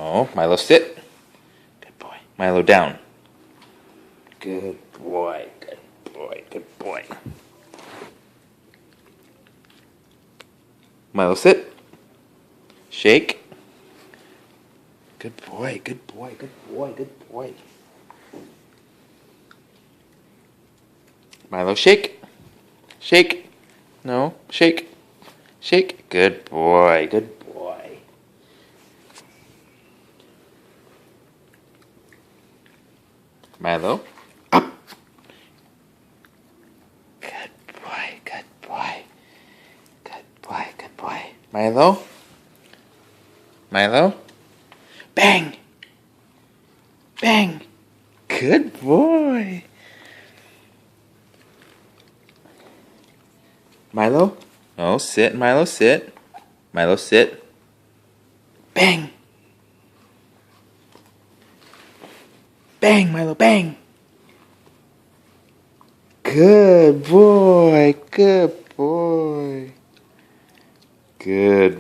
No. Milo, sit. Good boy. Milo, down. Good boy. Good boy. Good boy. Milo, sit. Shake. Good boy. Good boy. Good boy. Good boy. Milo, shake. Shake. No. Shake. Shake. Good boy. Good boy. Milo, up. Good boy. Good boy. Good boy. Good boy. Milo. Milo. Bang. Bang. Good boy. Milo? No, sit, Milo, sit. Milo, sit. Bang! Bang, Milo, bang! Good boy, good boy. Good